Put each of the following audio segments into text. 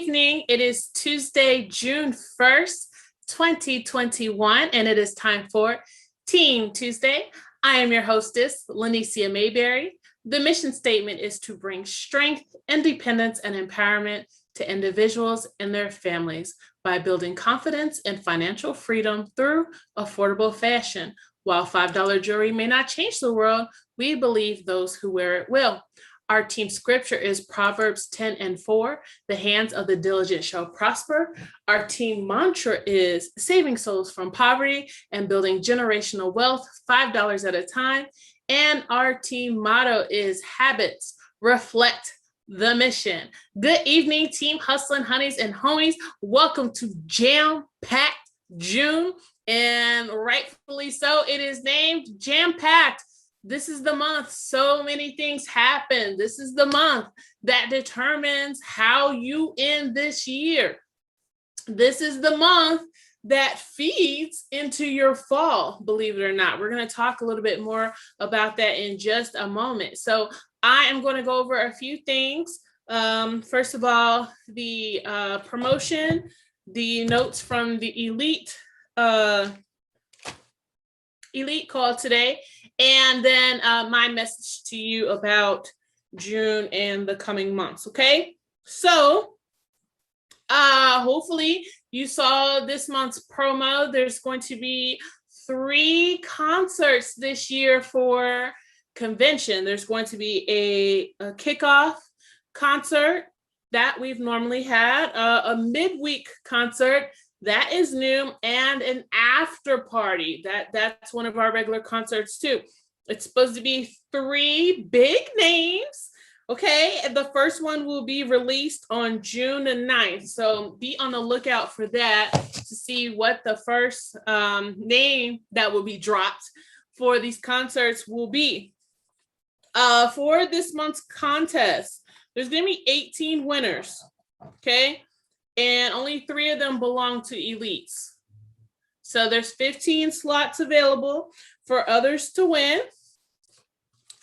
evening. It is Tuesday, June 1st, 2021, and it is time for Team Tuesday. I am your hostess, Lanicia Mayberry. The mission statement is to bring strength, independence, and empowerment to individuals and their families by building confidence and financial freedom through affordable fashion. While $5 jewelry may not change the world, we believe those who wear it will. Our team scripture is Proverbs 10:4. The hands of the diligent shall prosper. Our team mantra is saving souls from poverty and building generational wealth, $5 at a time. And our team motto is habits reflect the mission. Good evening, team hustling honeys and homies. Welcome to Jam-Packed June. And rightfully so, it is named Jam-Packed. This is the month so many things happen. This is the month that determines how you end this year. This is the month that feeds into your fall, believe it or not. We're going to talk a little bit more about that in just a moment. So I am going to go over a few things. First of all, the promotion, the notes from the elite call today, and then my message to you about June and the coming months. Okay, so hopefully you saw this month's promo. There's going to be 3 concerts this year for convention. There's going to be a kickoff concert that we've normally had, a midweek concert that is new, and an after party. That's one of our regular concerts too. It's supposed to be 3 big names. Okay, the first one will be released on June the 9th. So be on the lookout for that to see what the first name that will be dropped for these concerts will be. For this month's contest, there's going to be 18 winners. Okay. And only 3 of them belong to elites. So there's 15 slots available for others to win.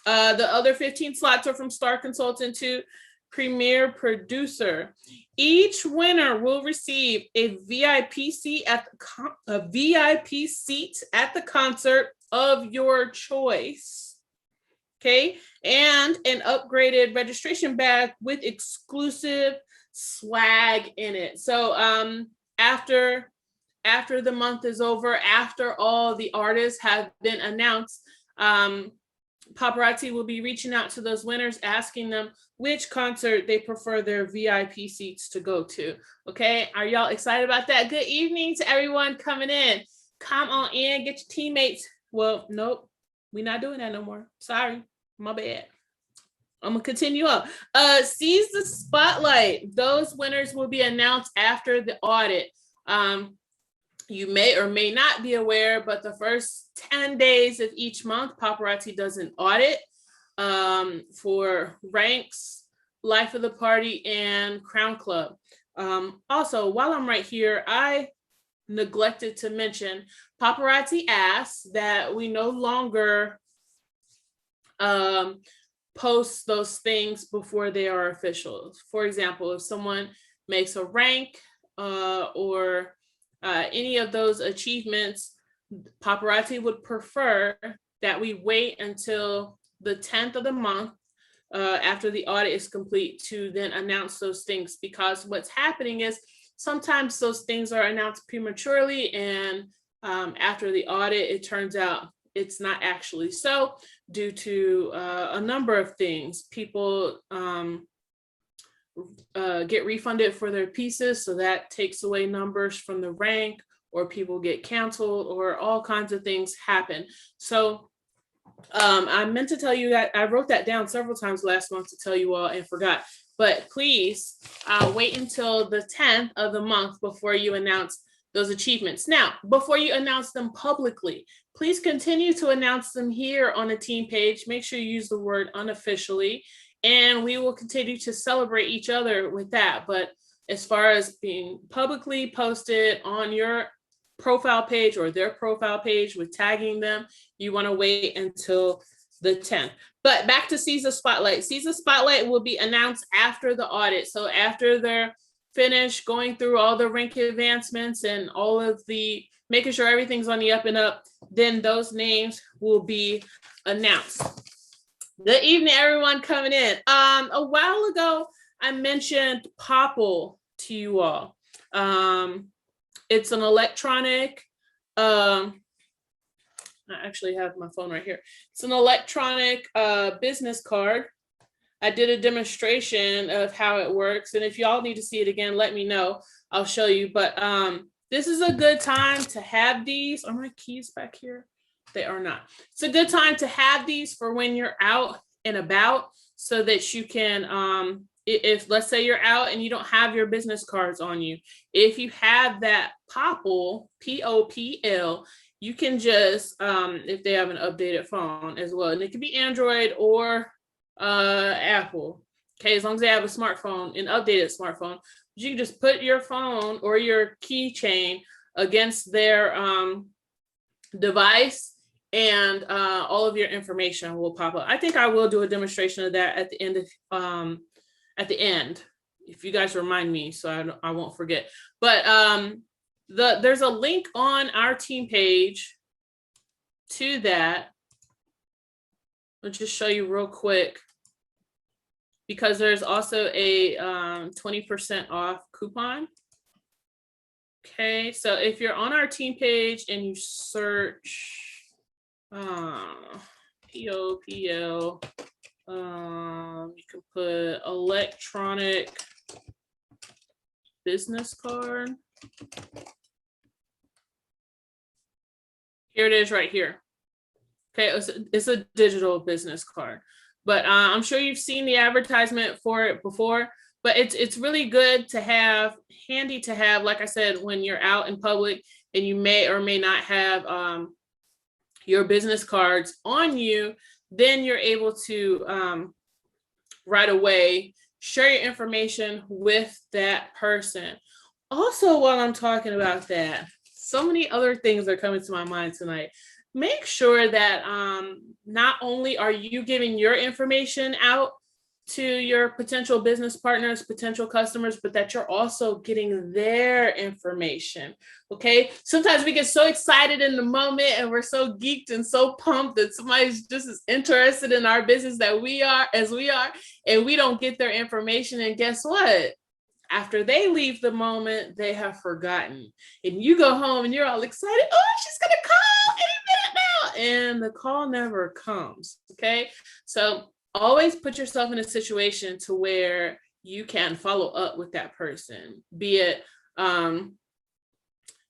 The other 15 slots are from Star Consultant to Premier Producer. Each winner will receive a VIP seat at the concert of your choice. Okay, and an upgraded registration bag with exclusive swag in it. So after the month is over, after all the artists have been announced, paparazzi will be reaching out to those winners, asking them which concert they prefer their VIP seats to go to. Okay, are y'all excited about that? Good evening to everyone coming in. Come on in, get your teammates. Well, nope, we're not doing that no more. Sorry, my bad. I'm gonna continue up. Seize the spotlight. Those winners will be announced after the audit. You may or may not be aware, but the first 10 days of each month, paparazzi does an audit for Ranks, Life of the Party, and Crown Club. Also, while I'm right here, I neglected to mention, paparazzi asks that we no longer post those things before they are official. For example, if someone makes a rank or any of those achievements, paparazzi would prefer that we wait until the 10th of the month after the audit is complete to then announce those things, because what's happening is sometimes those things are announced prematurely, and after the audit, it turns out it's not actually so, due to a number of things. People get refunded for their pieces, so that takes away numbers from the rank, or people get canceled, or all kinds of things happen. So I meant to tell you that I wrote that down several times last month to tell you all and forgot. But please wait until the 10th of the month before you announce those achievements. Now, before you announce them publicly, please continue to announce them here on the team page. Make sure you use the word unofficially, and we will continue to celebrate each other with that. But as far as being publicly posted on your profile page or their profile page with tagging them, you want to wait until the 10th. But back to Seize the Spotlight. Seize the Spotlight will be announced after the audit. So after their finish going through all the rank advancements and all of the making sure everything's on the up and up, then those names will be announced. Good evening, everyone coming in. A while ago, I mentioned Popl to you all. It's an electronic, I actually have my phone right here. It's an electronic business card. I did a demonstration of how it works. And if y'all need to see it again, let me know. I'll show you. But this is a good time to have these. Are my keys back here? They are not. It's a good time to have these for when you're out and about so that you can, if let's say you're out and you don't have your business cards on you, if you have that Popl, P-O-P-L, you can just, if they have an updated phone as well, and it could be Android or Apple, okay, as long as they have a smartphone, an updated smartphone, you can just put your phone or your keychain against their device, and all of your information will pop up. I think I will do a demonstration of that at the end if you guys remind me, so I won't forget. But there's a link on our team page to that. I'll just show you real quick, because there's also a 20% off coupon. Okay, so if you're on our team page and you search Popl, you can put electronic business card. Here it is right here. Okay, it's a digital business card, but I'm sure you've seen the advertisement for it before, but it's really good to have, handy to have, like I said, when you're out in public and you may or may not have your business cards on you, then you're able to right away share your information with that person. Also, while I'm talking about that, so many other things are coming to my mind tonight. Make sure that not only are you giving your information out to your potential business partners, potential customers, but that you're also getting their information, okay? Sometimes we get so excited in the moment and we're so geeked and so pumped that somebody's just as interested in our business that we are, and we don't get their information. And guess what? After they leave the moment, they have forgotten. And you go home and you're all excited. Oh, she's gonna call any minute now. And the call never comes, okay? So always put yourself in a situation to where you can follow up with that person. Be it,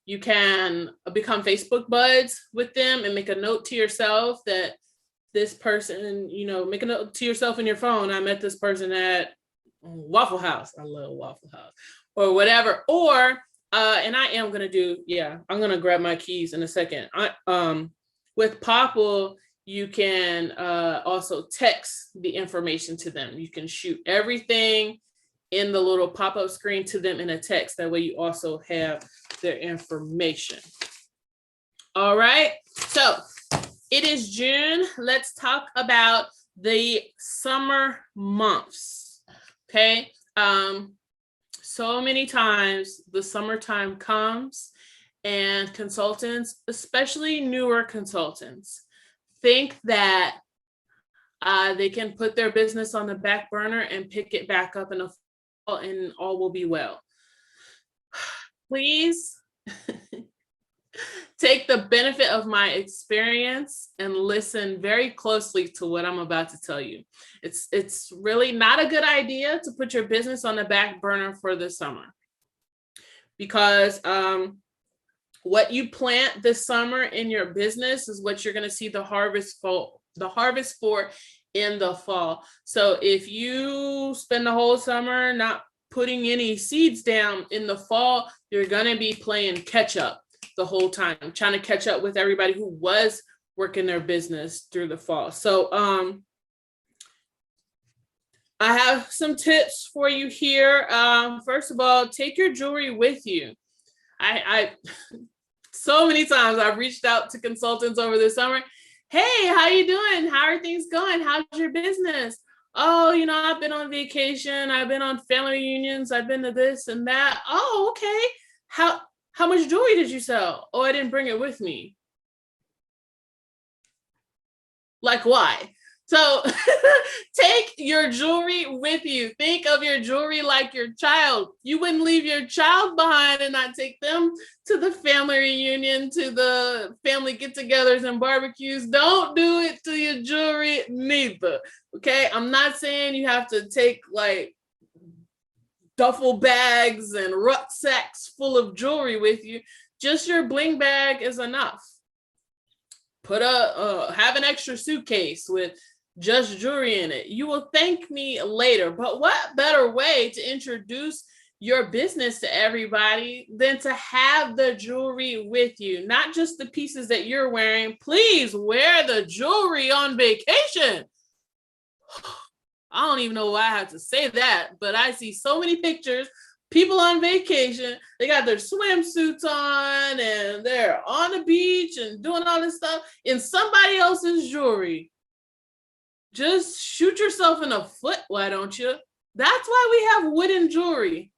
you can become Facebook buds with them and make a note to yourself that this person, make a note to yourself in your phone. I met this person at Waffle House. I love Waffle House, or whatever. Or and I am gonna I'm gonna grab my keys in a second. With Popl, you can also text the information to them. You can shoot everything in the little pop-up screen to them in a text. That way you also have their information. All right, so it is June. Let's talk about the summer months. Okay, so many times the summertime comes and consultants, especially newer consultants, think that they can put their business on the back burner and pick it back up in the fall and all will be well. Please take the benefit of my experience and listen very closely to what I'm about to tell you. It's really not a good idea to put your business on the back burner for the summer, because what you plant this summer in your business is what you're going to see the harvest for in the fall. So if you spend the whole summer not putting any seeds down in the fall, you're going to be playing catch up the whole time, trying to catch up with everybody who was working their business through the fall. So I have some tips for you here. First of all, take your jewelry with you. I so many times I've reached out to consultants over the summer. Hey, how you doing? How are things going? How's your business? Oh, I've been on vacation, I've been on family reunions, I've been to this and that. Oh, okay. How much jewelry did you sell? Oh, I didn't bring it with me. Like, why? So take your jewelry with you. Think of your jewelry like your child. You wouldn't leave your child behind and not take them to the family reunion, to the family get togethers and barbecues. Don't do it to your jewelry neither. Okay. I'm not saying you have to take like duffel bags and rucksacks full of jewelry with you. Just your bling bag is enough. Have an extra suitcase with just jewelry in it. You will thank me later. But what better way to introduce your business to everybody than to have the jewelry with you? Not just the pieces that you're wearing. Please wear the jewelry on vacation. I don't even know why I have to say that, but I see so many pictures, people on vacation, they got their swimsuits on and they're on the beach and doing all this stuff in somebody else's jewelry. Just shoot yourself in the foot, why don't you? That's why we have wooden jewelry.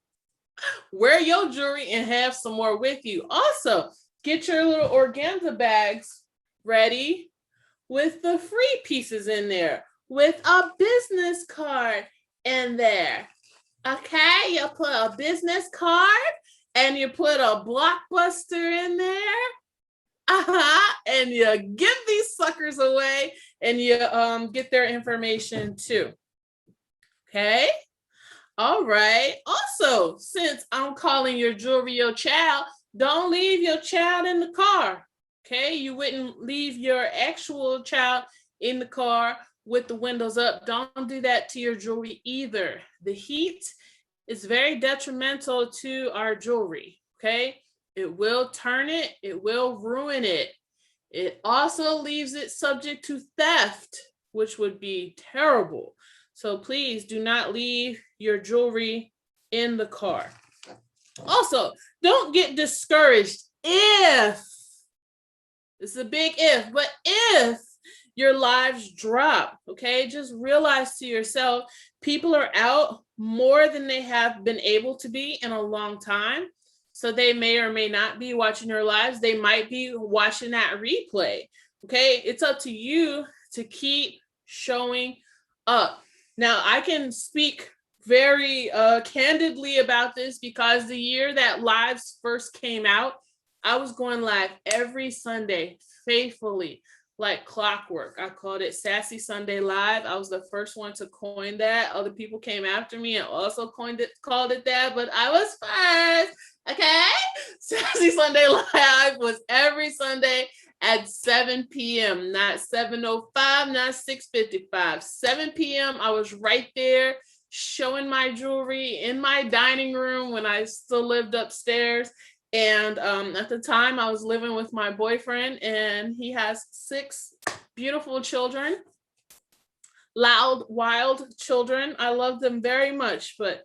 Wear your jewelry and have some more with you. Also, get your little organza bags ready with the free pieces in there, with a business card in there. Okay, you put a business card and you put a blockbuster in there. And you give these suckers away and you get their information too. Okay. All right. Also, since I'm calling your jewelry your child, don't leave your child in the car. Okay. You wouldn't leave your actual child in the car with the windows up. Don't do that to your jewelry either. The heat is very detrimental to our jewelry. Okay. It will turn it, it will ruin it. It also leaves it subject to theft, which would be terrible. So please do not leave your jewelry in the car. Also, don't get discouraged if, this is a big if, but if your lives drop, okay? Just realize to yourself, people are out more than they have been able to be in a long time. So they may or may not be watching your lives. They might be watching that replay. Okay. It's up to you to keep showing up. Now, I can speak very candidly about this because the year that lives first came out, I was going live every Sunday faithfully, like clockwork. I called it Sassy Sunday Live. I was the first one to coin that. Other people came after me and also called it that, but I was first. Okay. Sassy Sunday Live was every Sunday at 7 p.m., not 7:05, not 6:55. 7 p.m. I was right there showing my jewelry in my dining room when I still lived upstairs. And at the time, I was living with my boyfriend, and he has 6 beautiful children, loud, wild children. I love them very much, but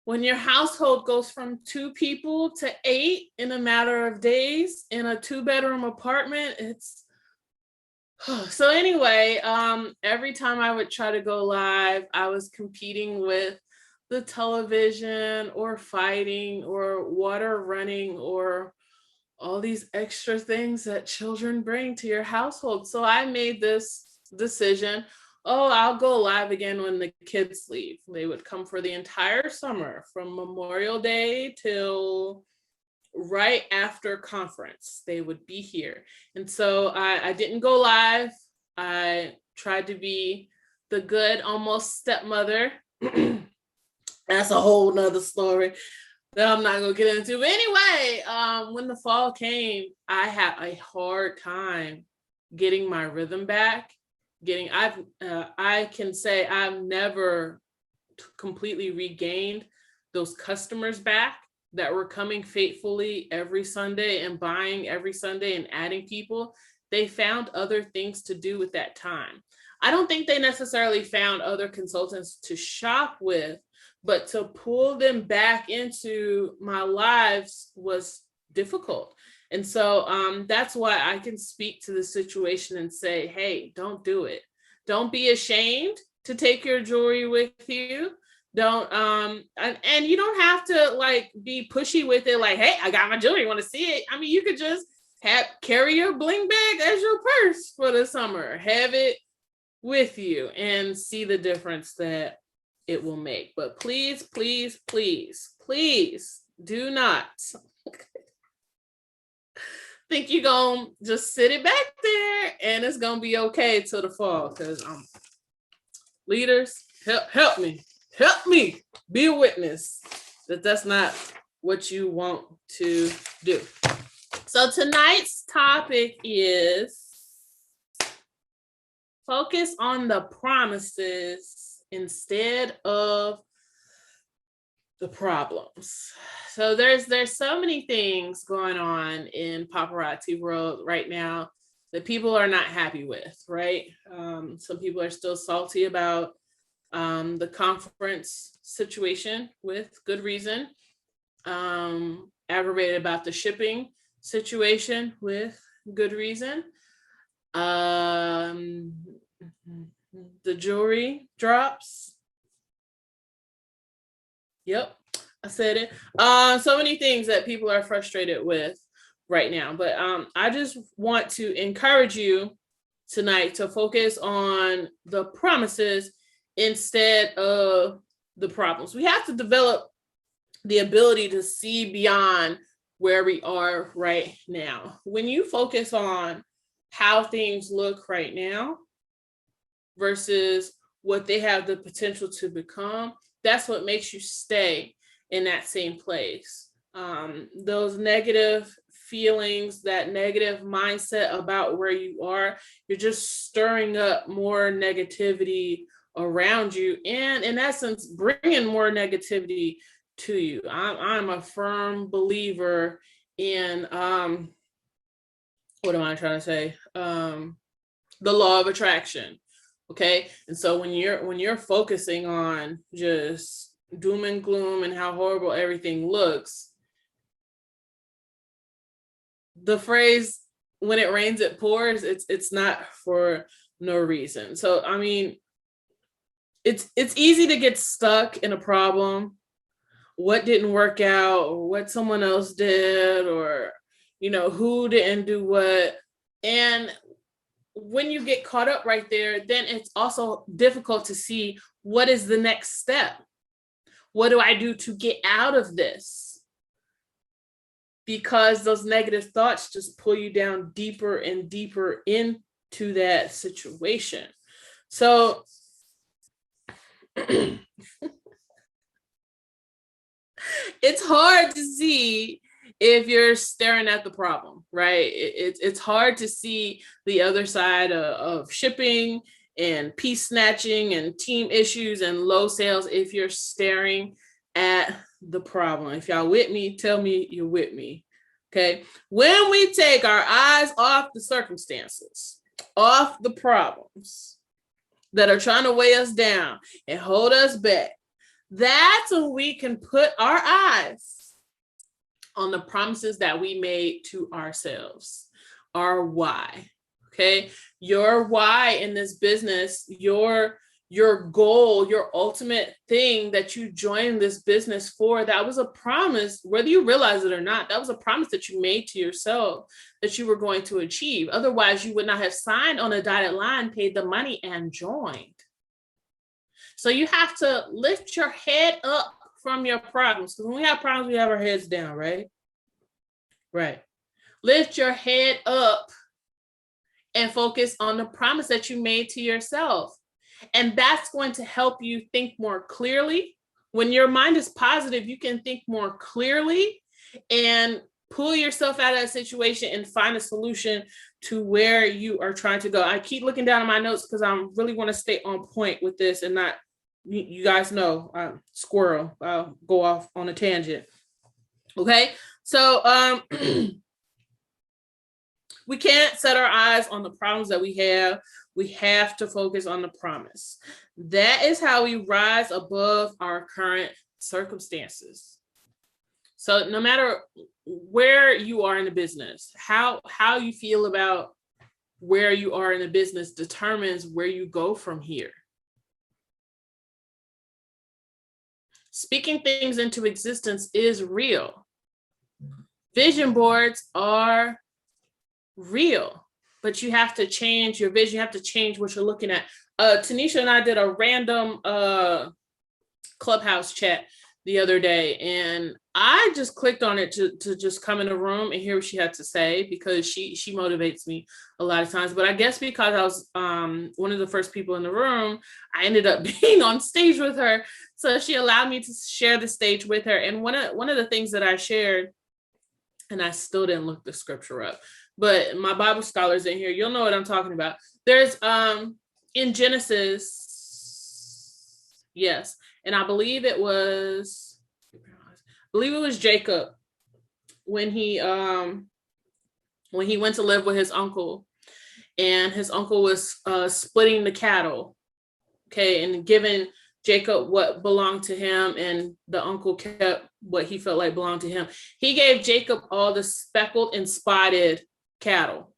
when your household goes from 2 people to 8 in a matter of days in a 2-bedroom apartment, it's so anyway, every time I would try to go live, I was competing with the television or fighting or water running or all these extra things that children bring to your household. So I made this decision. Oh, I'll go live again when the kids leave. They would come for the entire summer from Memorial Day till right after conference. They would be here. And so I didn't go live. I tried to be the good almost stepmother. That's a whole nother story that I'm not gonna get into. But anyway, when the fall came, I had a hard time getting my rhythm back. I can say I've never completely regained those customers back that were coming faithfully every Sunday and buying every Sunday and adding people. They found other things to do with that time. I don't think they necessarily found other consultants to shop with, but to pull them back into my lives was difficult. And so that's why I can speak to the situation and say, hey, don't do it. Don't be ashamed to take your jewelry with you. Don't and you don't have to like be pushy with it, like, hey, I got my jewelry, want to see it? I mean, you could just carry your bling bag as your purse for the summer. Have it with you and see the difference that it will make. But please, please, please, please do not think you're gonna just sit it back there and it's gonna be okay till the fall. Because leaders, help me be a witness that that's not what you want to do. So tonight's topic is focus on the promises instead of the problems. So there's so many things going on in paparazzi world right now that people are not happy with, right? Some people are still salty about the conference situation with good reason. Aggravated about the shipping situation with good reason. The jewelry drops. Yep, I said it. So many things that people are frustrated with right now. But I just want to encourage you tonight to focus on the promises instead of the problems. We have to develop the ability to see beyond where we are right now. When you focus on how things look right now versus what they have the potential to become, that's what makes you stay in that same place. Those negative feelings, that negative mindset about where you are, you're just stirring up more negativity around you, and in essence, bringing more negativity to you. I'm a firm believer in what am I trying to say? The law of attraction. Okay. And so when you're focusing on just doom and gloom and how horrible everything looks, the phrase when it rains it pours, it's not for no reason. So I mean, it's easy to get stuck in a problem, what didn't work out, or what someone else did, or who didn't do what. And when you get caught up right there, then it's also difficult to see what is the next step. What do I do to get out of this? Because those negative thoughts just pull you down deeper and deeper into that situation. So it's hard to see if you're staring at the problem, right? It's hard to see the other side of shipping and piece snatching and team issues and low sales if you're staring at the problem. If y'all with me, tell me you're with me. Okay. When we take our eyes off the circumstances, off the problems that are trying to weigh us down and hold us back, that's when we can put our eyes on the promises that we made to ourselves, our why. Okay. Your why in this business, your goal, your ultimate thing that you joined this business for, that was a promise, whether you realize it or not, that was a promise that you made to yourself that you were going to achieve. Otherwise, you would not have signed on a dotted line, paid the money, and joined. So you have to lift your head up from your problems. Because when we have problems, we have our heads down, right? Right. Lift your head up and focus on the promise that you made to yourself. And that's going to help you think more clearly. When your mind is positive, you can think more clearly and pull yourself out of that situation and find a solution to where you are trying to go. I keep looking down at my notes because I really want to stay on point with this and not, you guys know, squirrel, I'll go off on a tangent. Okay. So we can't set our eyes on the problems that we have. We have to focus on the promise. That is how we rise above our current circumstances. So no matter where you are in the business, how you feel about where you are in the business determines where you go from here. Speaking things into existence is real. Vision boards are real, but you have to change your vision. You have to change what you're looking at. Tanisha and I did a random Clubhouse chat the other day, and I just clicked on it to just come in the room and hear what she had to say, because she motivates me a lot of times. But I guess because I was one of the first people in the room, I ended up being on stage with her. So she allowed me to share the stage with her. And one of the things that I shared, and I still didn't look the scripture up, but my Bible scholars in here, you'll know what I'm talking about. There's in Genesis, yes, and I believe it was Jacob when he went to live with his uncle, and his uncle was splitting the cattle, okay, and giving Jacob what belonged to him, and the uncle kept what he felt like belonged to him. He gave Jacob all the speckled and spotted cattle.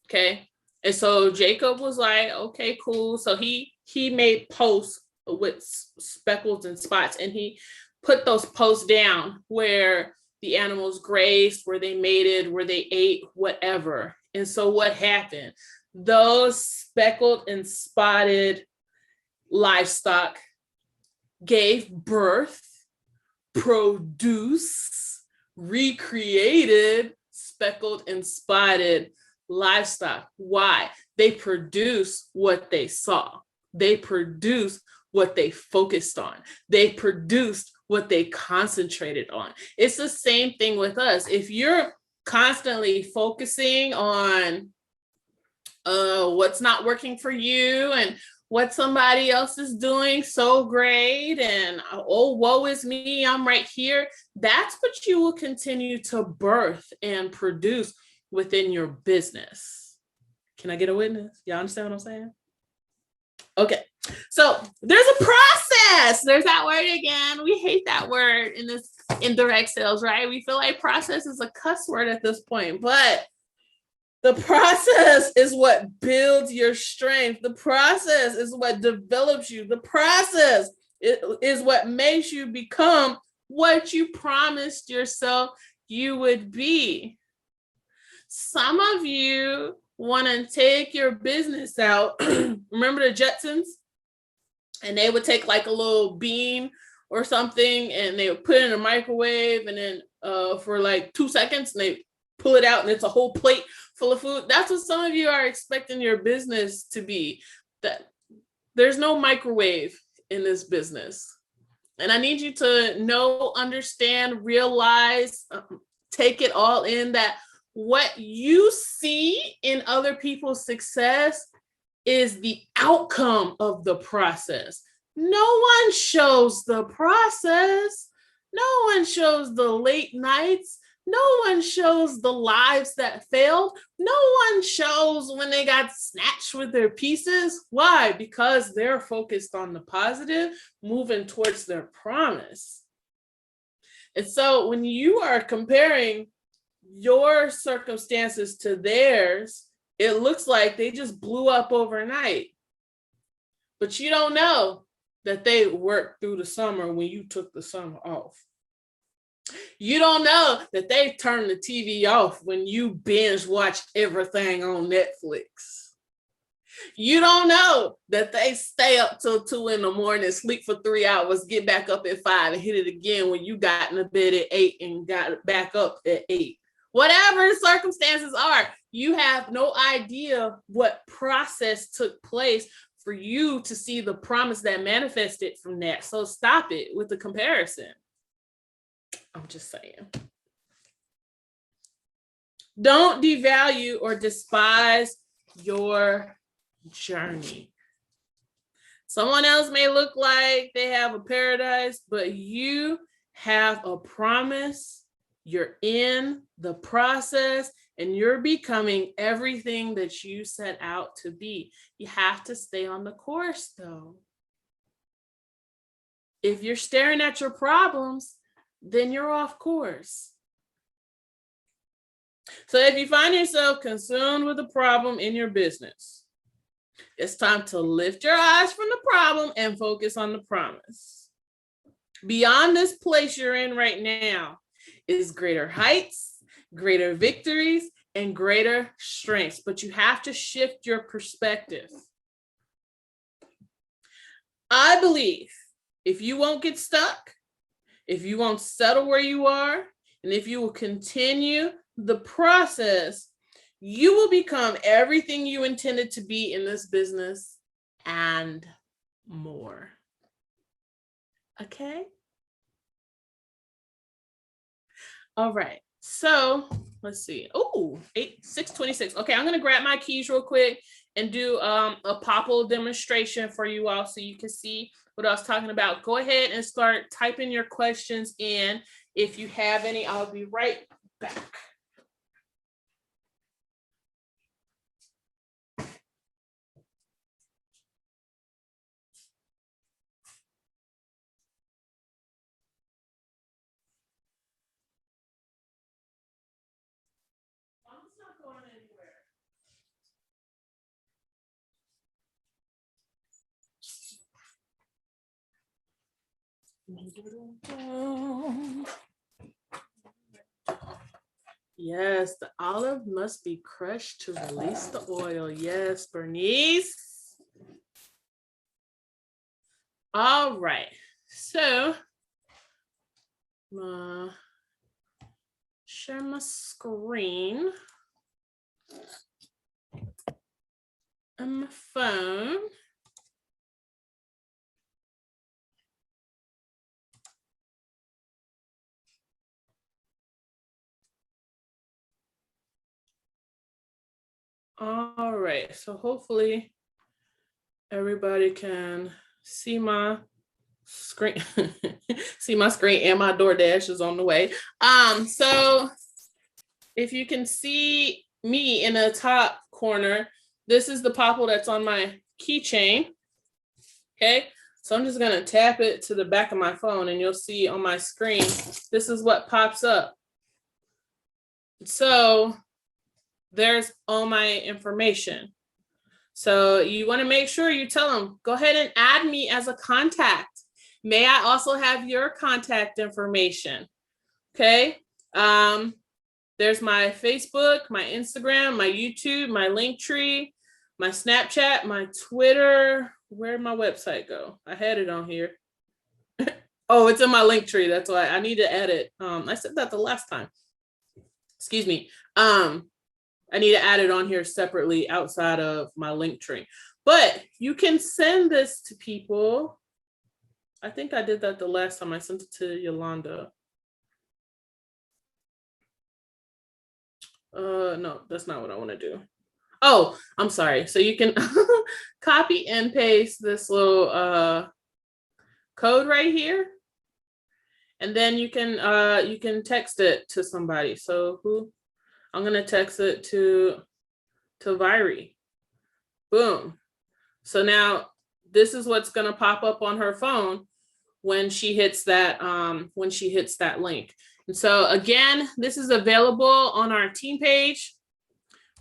Okay. And so Jacob was like, okay, cool. So he made posts with speckles and spots, and he put those posts down where the animals grazed, where they mated, where they ate, whatever. And so what happened? Those speckled and spotted livestock gave birth, produced, recreated speckled and spotted livestock. Why? They produce what they saw. They produced what they focused on. They produced what they concentrated on. It's the same thing with us. If you're constantly focusing on what's not working for you and what somebody else is doing so great, and oh, woe is me, I'm right here, that's what you will continue to birth and produce within your business. Can I get a witness? Y'all understand what I'm saying? Okay, so there's a process. There's that word again. We hate that word in this indirect sales, right? We feel like process is a cuss word at this point, but the process is what builds your strength. The process is what develops you. The process is what makes you become what you promised yourself you would be. Some of you want to take your business out. Remember the Jetsons? And they would take like a little bean or something, and they would put it in a microwave, and then for like 2 seconds, and they pull it out, and it's a whole plate full of food. That's what some of you are expecting your business to be. That there's no microwave in this business. And I need you to know, understand, realize, take it all in, that what you see in other people's success is the outcome of the process. No one shows the process. No one shows the late nights. No one shows the lives that failed. No one shows when they got snatched with their pieces. Why? Because they're focused on the positive, moving towards their promise. And so when you are comparing your circumstances to theirs, it looks like they just blew up overnight. But you don't know that they worked through the summer when you took the summer off. You don't know that they turned the TV off when you binge watch everything on Netflix. You don't know that they stay up till 2 a.m, sleep for 3 hours, get back up at 5 and hit it again when you got in the bed at 8 and got back up at 8. Whatever the circumstances are, you have no idea what process took place for you to see the promise that manifested from that. So stop it with the comparison. I'm just saying. Don't devalue or despise your journey. Someone else may look like they have a paradise, but you have a promise. You're in the process, and you're becoming everything that you set out to be. You have to stay on the course, though. If you're staring at your problems, then you're off course. So if you find yourself consumed with a problem in your business, it's time to lift your eyes from the problem and focus on the promise. Beyond this place you're in right now is greater heights, greater victories, and greater strengths. But you have to shift your perspective. I believe if you won't get stuck, if you won't settle where you are, and if you will continue the process, you will become everything you intended to be in this business and more. Okay? All right. So let's see. Oh, 6:26. Okay, I'm gonna grab my keys real quick and do a Popl demonstration for you all so you can see what I was talking about. Go ahead and start typing your questions in. If you have any, I'll be right back. Mom's not going anywhere. Yes, the olive must be crushed to release the oil. Yes, Bernice. All right. So, share my screen and my phone. All right, so hopefully everybody can see my screen, see my screen, and my DoorDash is on the way. So if you can see me in the top corner, this is the Popl that's on my keychain. Okay, so I'm just gonna tap it to the back of my phone and you'll see on my screen, this is what pops up. So there's all my information. So you want to make sure you tell them, go ahead and add me as a contact. May I also have your contact information? Okay. There's my Facebook, my Instagram, my YouTube, my Linktree, my Snapchat, my Twitter. Where'd my website go? I had it on here. Oh, it's in my Linktree. That's why I need to add it. I said that the last time. Excuse me. I need to add it on here separately outside of my Linktree. But you can send this to people. I think I did that the last time I sent it to Yolanda. No, that's not what I want to do. Oh, I'm sorry. So you can copy and paste this little code right here. And then you can text it to somebody. So who? I'm gonna text it to Viri. Boom. So now this is what's gonna pop up on her phone when she hits that link. And so again, this is available on our team page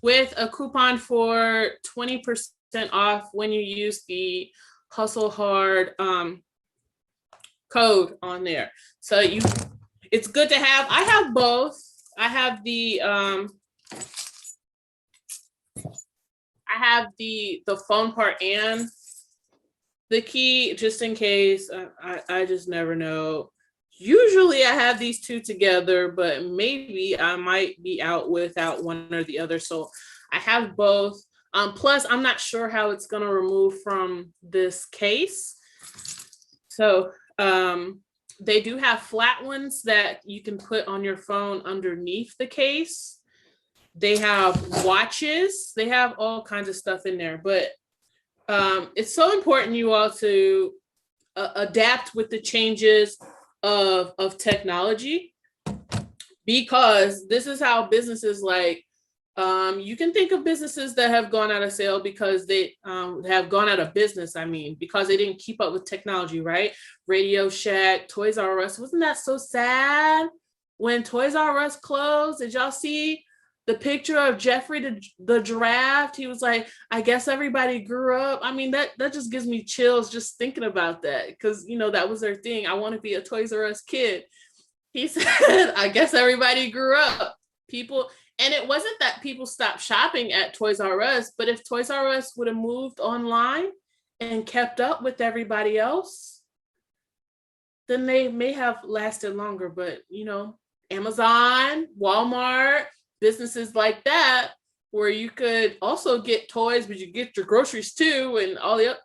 with a coupon for 20% off when you use the Hustle Hard code on there. So it's good to have. I have both. I have the phone part and the key, just in case. I just never know. Usually I have these two together, but maybe I might be out without one or the other. So I have both. Plus, I'm not sure how it's going to remove from this case. So they do have flat ones that you can put on your phone underneath the case. They have watches. They have all kinds of stuff in there. But it's so important, you all, to adapt with the changes of technology, because this is how businesses like, you can think of businesses that have gone out of sale because they have gone out of business, because they didn't keep up with technology, right? Radio Shack, Toys R Us. Wasn't that so sad when Toys R Us closed? Did y'all see The picture of Jeffrey the giraffe, he was like, I guess everybody grew up. I mean, that just gives me chills just thinking about that, because that was their thing. I want to be a Toys R Us kid. He said, I guess everybody grew up. People, and it wasn't that people stopped shopping at Toys R Us, but if Toys R Us would have moved online and kept up with everybody else, then they may have lasted longer. But Amazon, Walmart, businesses like that, where you could also get toys, but you get your groceries too, and all the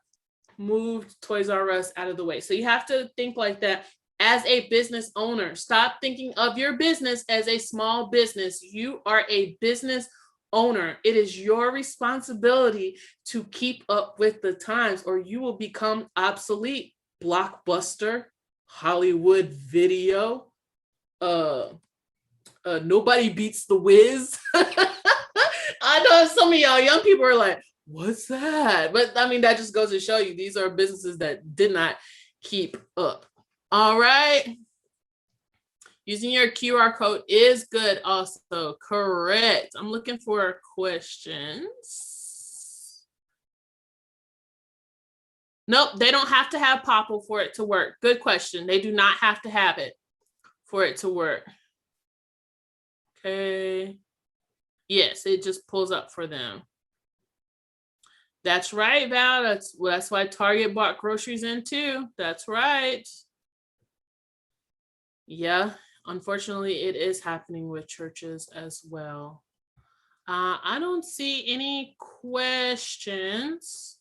moved Toys R Us out of the way. So you have to think like that as a business owner. Stop thinking of your business as a small business. You are a business owner. It is your responsibility to keep up with the times, or you will become obsolete. Blockbuster, Hollywood Video, Nobody Beats the Wiz. I know some of y'all young people are like, what's that? But I mean, that just goes to show you these are businesses that did not keep up. All right. Using your QR code is good also. Correct. I'm looking for questions. Nope, they don't have to have Popple for it to work. Good question. They do not have to have it for it to work. Okay. Yes, it just pulls up for them. That's right, Val. That's why Target bought groceries in too. That's right. Yeah, unfortunately, it is happening with churches as well. I don't see any questions.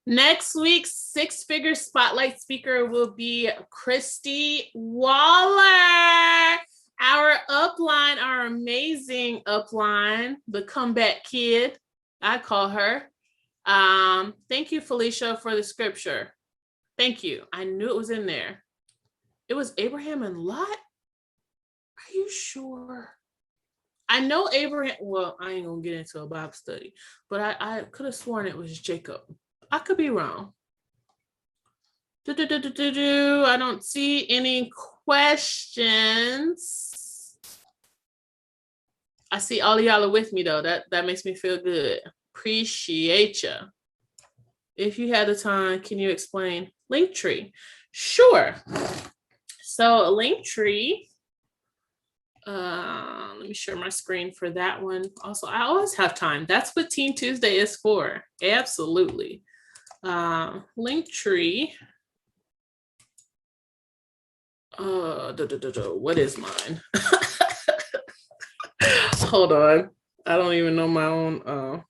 Next week's six-figure spotlight speaker will be Christy Waller, our upline, our amazing upline, the comeback kid, I call her. Thank you, Felicia, for the scripture. Thank you. I knew it was in there. It was Abraham and Lot? Are you sure? I know Abraham, well, I ain't gonna get into a Bible study, but I could have sworn it was Jacob. I could be wrong. I don't see any questions. I see all of y'all are with me though. That makes me feel good. Appreciate you. If you had the time, can you explain Linktree? Sure. So Linktree, let me share my screen for that one. Also, I always have time. That's what Team Tuesday is for. Absolutely. Linktree. What is mine? Hold on. I don't even know my own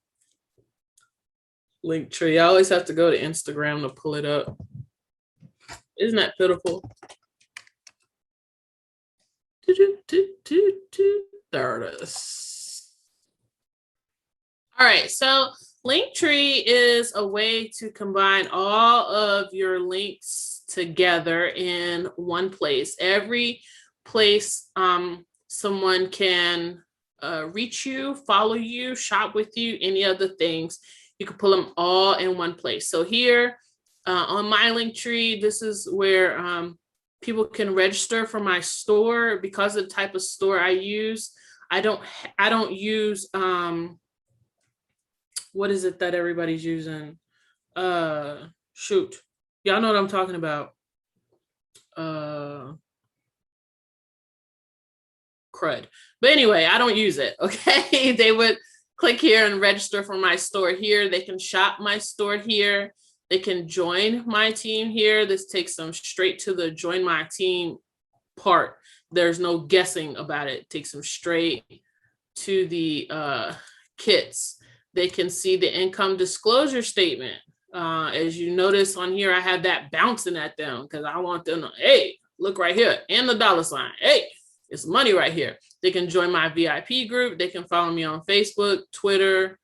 Linktree. I always have to go to Instagram to pull it up. Isn't that pitiful? There it is. All right, so Linktree is a way to combine all of your links together in one place. Every place someone can reach you, follow you, shop with you, any other things, you can pull them all in one place. So here on my Linktree, this is where people can register for my store. Because of the type of store I use, I don't use what is it that everybody's using? Shoot. Y'all know what I'm talking about. Crud. But anyway, I don't use it. Okay. They would click here and register for my store here. They can shop my store here. They can join my team here. This takes them straight to the join my team part. There's no guessing about it. It takes them straight to the kits. They can see the income disclosure statement. As you notice on here, I have that bouncing at them because I want them to, hey, look right here, and the dollar sign. Hey, it's money right here. They can join my VIP group. They can follow me on Facebook, Twitter,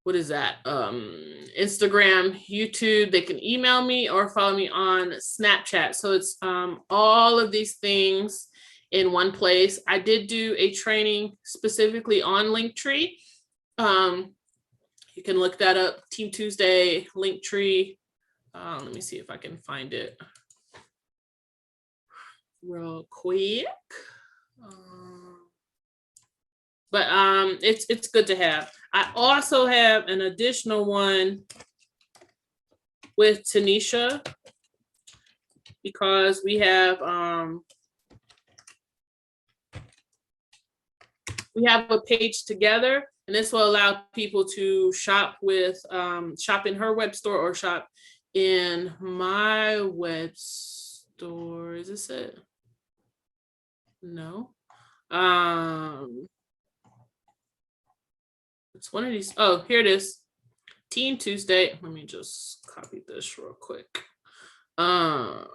what is that? Instagram, YouTube. They can email me or follow me on Snapchat. So it's all of these things in one place. I did do a training specifically on Linktree. You can look that up, Team Tuesday, Linktree. Let me see if I can find it real quick. But it's good to have. I also have an additional one with Tanisha because we have a page together, and this will allow people to shop with shop in her web store or shop in my web store. Is this it? No. It's one of these. Oh, here it is. Team Tuesday. Let me just copy this real quick. I'll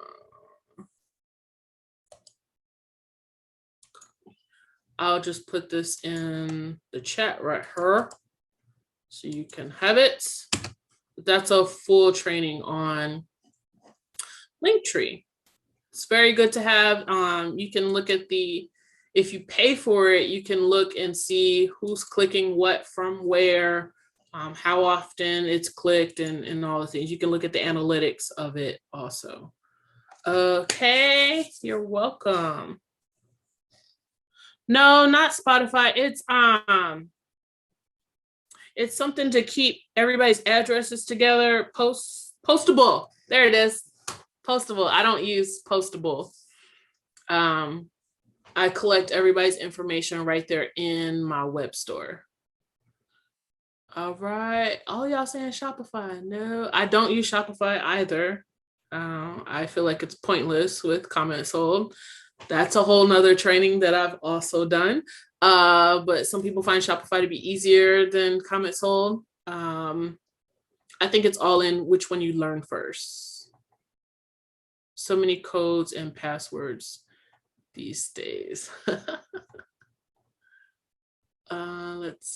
just put this in the chat right here so you can have it. That's a full training on Linktree. It's very good to have. You can look at if you pay for it, you can look and see who's clicking what from where, how often it's clicked and all the things. You can look at the analytics of it also. Okay, you're welcome. No, not Spotify. It's something to keep everybody's addresses together. Postable. There it is. Postable. I don't use Postable. I collect everybody's information right there in my web store. All right. Oh, y'all saying Shopify. No, I don't use Shopify either. I feel like it's pointless with Comment Sold. That's a whole nother training that I've also done. But some people find Shopify to be easier than Comment Sold. I think it's all in which one you learn first. So many codes and passwords these days. Let's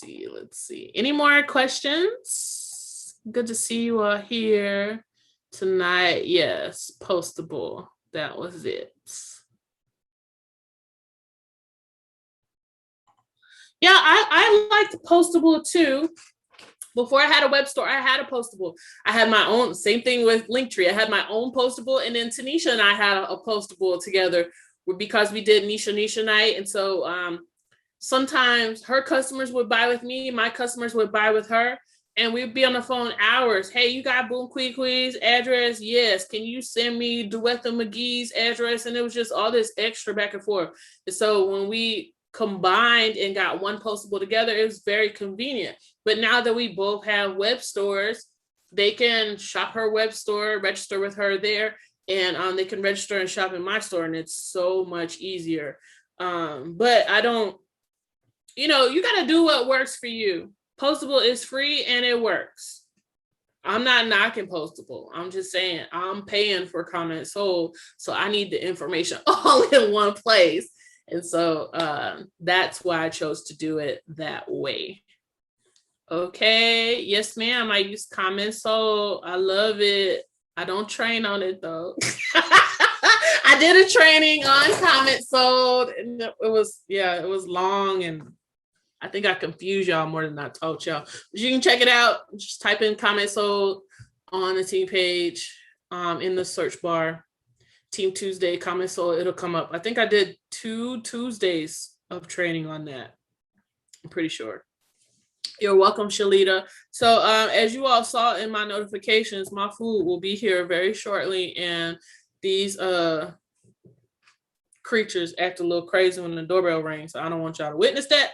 see. Any more questions? Good to see you all here tonight. Yes, Postable. That was it. Yeah, I liked Postable too. Before I had a web store, I had a Postable. I had my own, same thing with Linktree. I had my own Postable, and then Tanisha and I had a Postable together because we did Nisha night. And so sometimes her customers would buy with me, my customers would buy with her, and we'd be on the phone hours. Hey, you got Boom Qui's address? Yes. Can you send me Duetha McGee's address? And it was just all this extra back and forth. And so when we combined and got one Postable together, it was very convenient. But now that we both have web stores, they can shop her web store, register with her there, and they can register and shop in my store, and it's so much easier. But I don't, you got to do what works for you. Postable is free and it works. I'm not knocking Postable. I'm just saying I'm paying for Comment Sold, so I need the information all in one place. And so that's why I chose to do it that way. Okay. Yes, ma'am. I use Comment Sold. I love it. I don't train on it though. I did a training on Comment Sold, and it was long, and I think I confused y'all more than I told y'all. But you can check it out. Just type in Comment Sold on the team page in the search bar. Team Tuesday, Comment Sold, it'll come up. I think I did 2 Tuesdays of training on that. I'm pretty sure. You're welcome, Shalita. So as you all saw in my notifications, my food will be here very shortly, and these creatures act a little crazy when the doorbell rings, so I don't want y'all to witness that.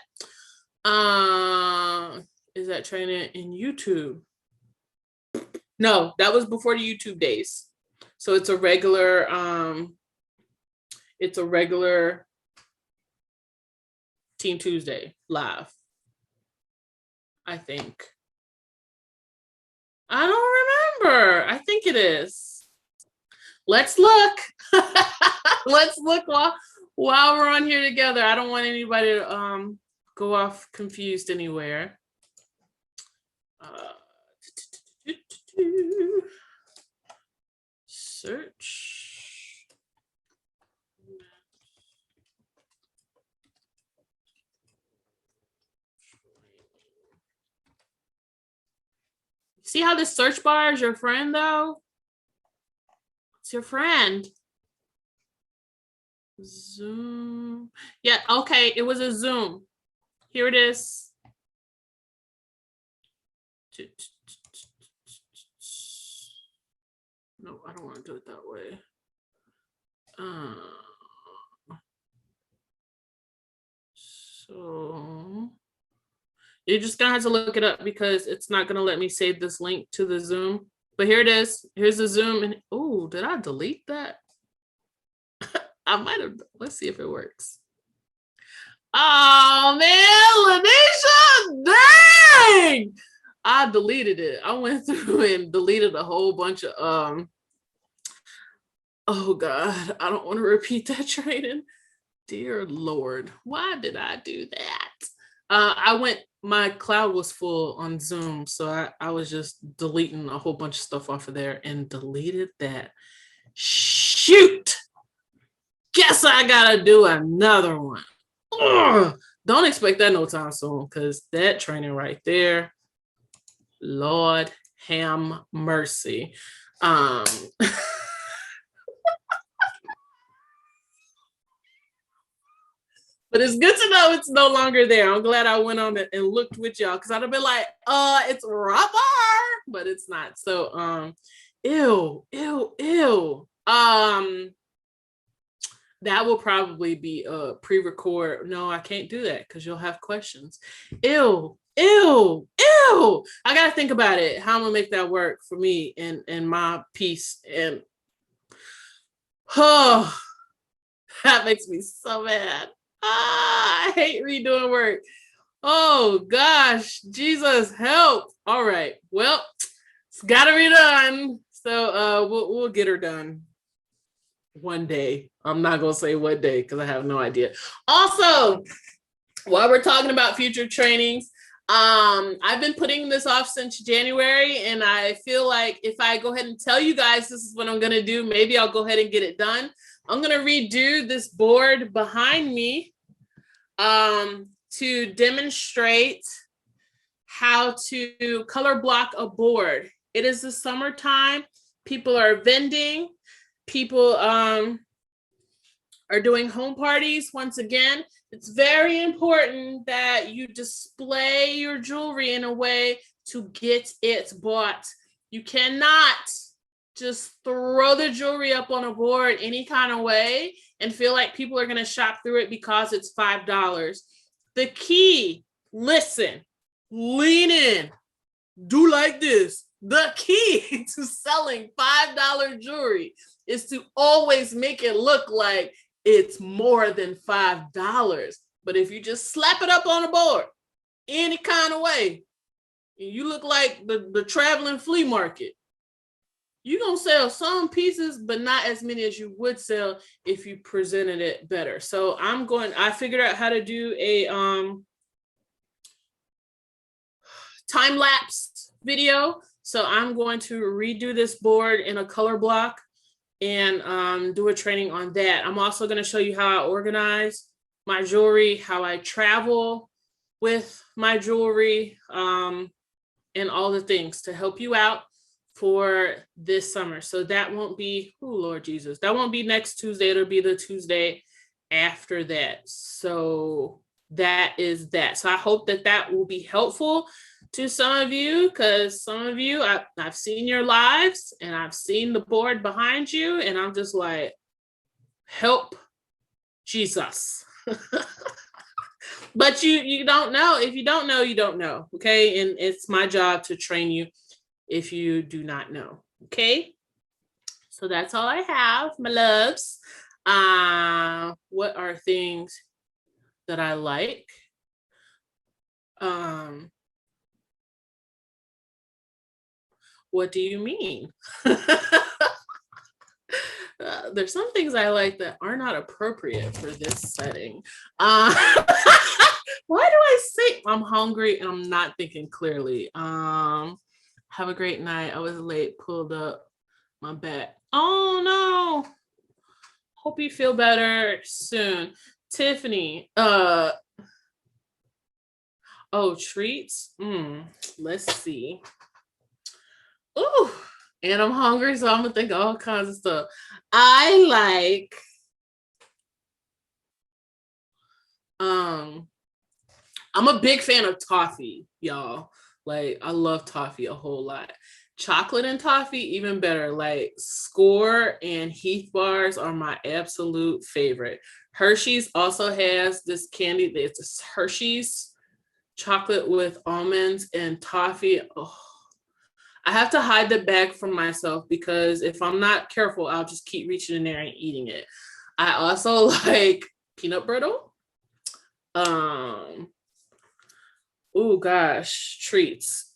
Is that training in YouTube? No, that was before the YouTube days. So it's a regular Team Tuesday live, I think. I don't remember. I think it is. Let's look. Let's look while we're on here together. I don't want anybody to go off confused anywhere. Search. See how this search bar is your friend though? It's your friend. Zoom. Yeah, okay, it was a Zoom. Here it is. No, I don't want to do it that way. So you're just gonna have to look it up because it's not gonna let me save this link to the Zoom. But here it is. Here's the Zoom. And oh, did I delete that? I might have. Let's see if it works. Oh man, Lanisha, dang! I deleted it. I went through and deleted a whole bunch of oh God, I don't want to repeat that training. Dear Lord, why did I do that? My cloud was full on Zoom, so I was just deleting a whole bunch of stuff off of there and deleted that. Shoot! Guess I gotta do another one. Ugh. Don't expect that no time soon, because that training right there, Lord have mercy. But it's good to know it's no longer there. I'm glad I went on it and looked with y'all, because I'd have been like, it's rubber, but it's not. So ew. That will probably be a pre-record. No, I can't do that because you'll have questions. Ew. I gotta think about it. How I'm gonna make that work for me and my piece. And oh, that makes me so mad. I hate redoing work. Oh gosh, Jesus help. All right. Well, it's gotta be done. So we'll get her done one day. I'm not gonna say what day because I have no idea. Also, while we're talking about future trainings, I've been putting this off since January, and I feel like if I go ahead and tell you guys this is what I'm gonna do, maybe I'll go ahead and get it done. I'm gonna redo this board behind me to demonstrate how to color block a board. It is the summertime. People are vending. People are doing home parties. Once again, it's very important that you display your jewelry in a way to get it bought. You cannot just throw the jewelry up on a board any kind of way and feel like people are going to shop through it because it's $5. The key, listen, lean in, do like this. The key to selling $5 jewelry is to always make it look like it's more than $5. But if you just slap it up on a board any kind of way, you look like the traveling flea market. You're going to sell some pieces, but not as many as you would sell if you presented it better. So I figured out how to do a time-lapse video. So I'm going to redo this board in a color block and do a training on that. I'm also going to show you how I organize my jewelry, how I travel with my jewelry, and all the things to help you out for this summer. So that won't be, oh Lord Jesus, that won't be next Tuesday. It'll be the Tuesday after that. So that is that. So I hope that will be helpful to some of you, because some of you, I've seen your lives and I've seen the board behind you, and I'm just like, help Jesus. But you don't know. If you don't know, you don't know. Okay. And it's my job to train you if you do not know. Okay. So that's all I have, my loves. What are things that I like? What do you mean? There's some things I like that are not appropriate for this setting. Why do I say I'm hungry and I'm not thinking clearly? Have a great night. I was late, pulled up my back. Oh no. Hope you feel better soon. Tiffany, treats. Let's see. Ooh, and I'm hungry, so I'm gonna think of all kinds of stuff. I like I'm a big fan of toffee, y'all. Like, I love toffee a whole lot. Chocolate and toffee, even better. Like, Score and Heath bars are my absolute favorite. Hershey's also has this candy. It's Hershey's chocolate with almonds and toffee. Oh, I have to hide the bag from myself because if I'm not careful, I'll just keep reaching in there and eating it. I also like peanut brittle. Oh gosh, treats.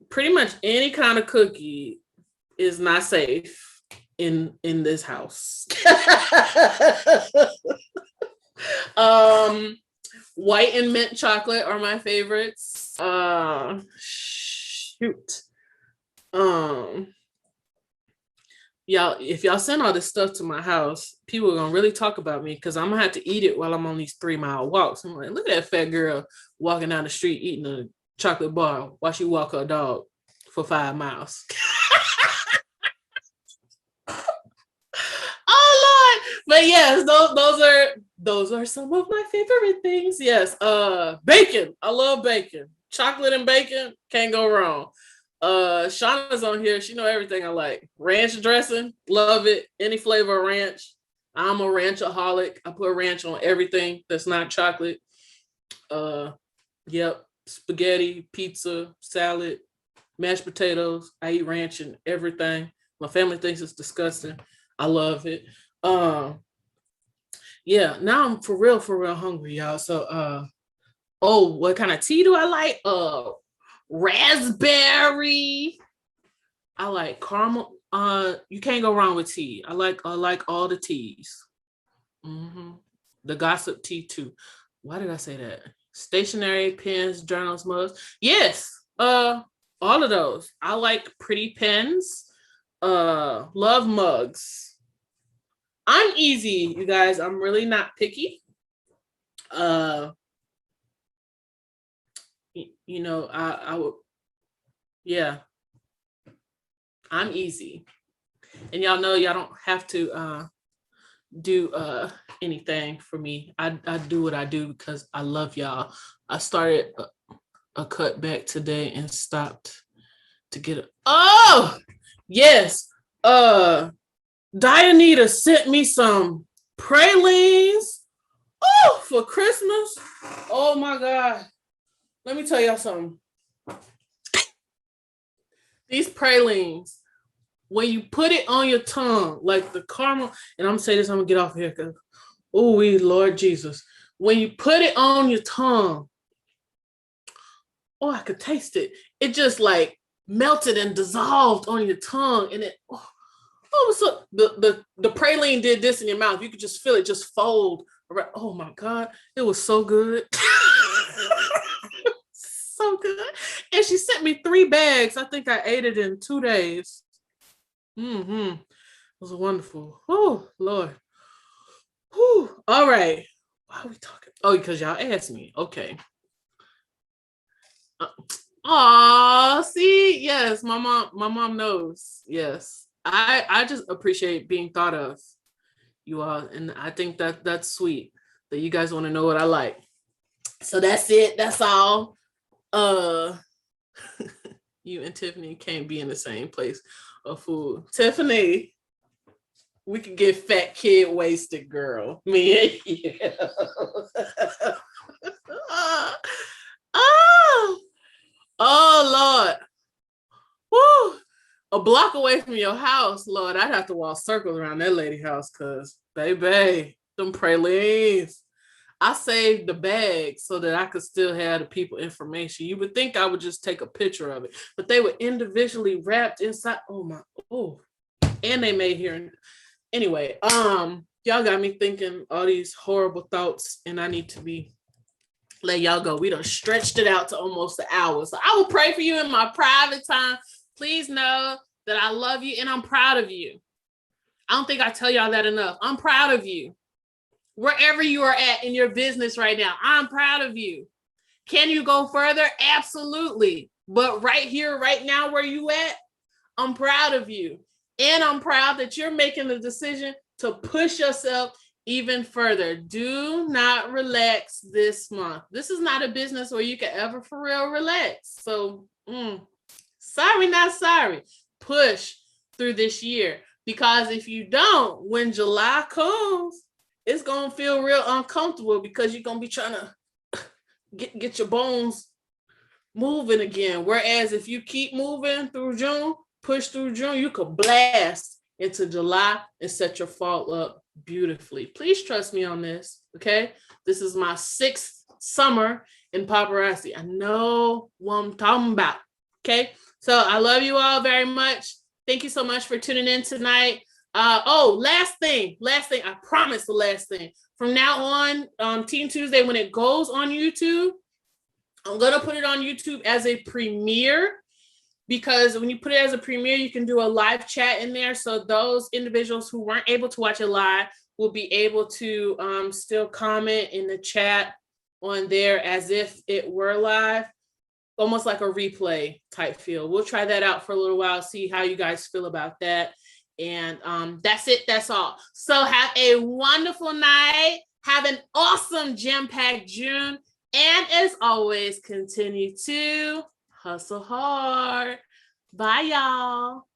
Pretty much any kind of cookie is not safe in this house. White and mint chocolate are my favorites. Shoot. Y'all, if y'all send all this stuff to my house, people are gonna really talk about me because I'm gonna have to eat it while I'm on these 3-mile walks. I'm like, look at that fat girl walking down the street eating a chocolate bar while she walk her dog for 5 miles. Oh Lord! But yes, those are some of my favorite things. Yes, bacon. I love bacon. Chocolate and bacon can't go wrong. Shauna's on here. She know everything I like. Ranch dressing, love it. Any flavor of ranch. I'm a ranchaholic. I put ranch on everything that's not chocolate. Yep. Spaghetti, pizza, salad, mashed potatoes. I eat ranch and everything. My family thinks it's disgusting. I love it. Yeah, now I'm for real hungry, y'all. So oh, what kind of tea do I like? Raspberry. I like caramel. You can't go wrong with tea. I like all the teas. Mm-hmm. The gossip tea too. Why did I say that? Stationery, pens, journals, mugs. Yes. All of those. I like pretty pens. Love mugs. I'm easy, you guys. I'm really not picky. You know, I would, yeah, I'm easy. And y'all know y'all don't have to do anything for me. I do what I do because I love y'all. I started a cutback today and stopped to get it. Oh, yes. Dianita sent me some pralines. Oh, for Christmas. Oh my God. Let me tell y'all something. These pralines, when you put it on your tongue, like the caramel, and I'm gonna say this, I'm gonna get off here because, oh, Lord Jesus. When you put it on your tongue, oh, I could taste it. It just like melted and dissolved on your tongue, and it, so the praline did this in your mouth. You could just feel it just fold around. Oh my God, it was so good. So good. And she sent me 3 bags. I think I ate it in 2 days. Mm-hmm. It was wonderful. Oh, Lord. Whew. All right. Why are we talking? Oh, because y'all asked me. Okay. See, yes, my mom knows. Yes. I just appreciate being thought of, you all. And I think that's sweet that you guys want to know what I like. So that's it. That's all. You and Tiffany can't be in the same place of food. Tiffany, we could get fat kid wasted, girl. Me and you. Oh Lord. Woo. A block away from your house, Lord, I'd have to walk circles around that lady house because, baby, them pralines. I saved the bag so that I could still have the people information. You would think I would just take a picture of it, but they were individually wrapped inside. And they made here. Anyway, y'all got me thinking all these horrible thoughts, and I need to let y'all go. We done stretched it out to almost an hour. So I will pray for you in my private time. Please know that I love you and I'm proud of you. I don't think I tell y'all that enough. I'm proud of you. Wherever you are at in your business right now, I'm proud of you. Can you go further? Absolutely. But right here, right now, where you at, I'm proud of you. And I'm proud that you're making the decision to push yourself even further. Do not relax this month. This is not a business where you can ever for real relax. So, sorry, not sorry. Push through this year, because if you don't, when July comes, it's gonna feel real uncomfortable because you're gonna be trying to get your bones moving again. Whereas if you keep moving through June, push through June, you could blast into July and set your fall up beautifully. Please trust me on this, okay? This is my 6th summer in paparazzi. I know what I'm talking about, okay? So I love you all very much. Thank you so much for tuning in tonight. Last thing, I promise the last thing. From now on, Teen Tuesday, when it goes on YouTube, I'm going to put it on YouTube as a premiere, because when you put it as a premiere, you can do a live chat in there. So those individuals who weren't able to watch it live will be able to still comment in the chat on there as if it were live, almost like a replay type feel. We'll try that out for a little while, see how you guys feel about that. And that's it. That's all. So have a wonderful night. Have an awesome jam-packed June. And as always, continue to hustle hard. Bye, y'all.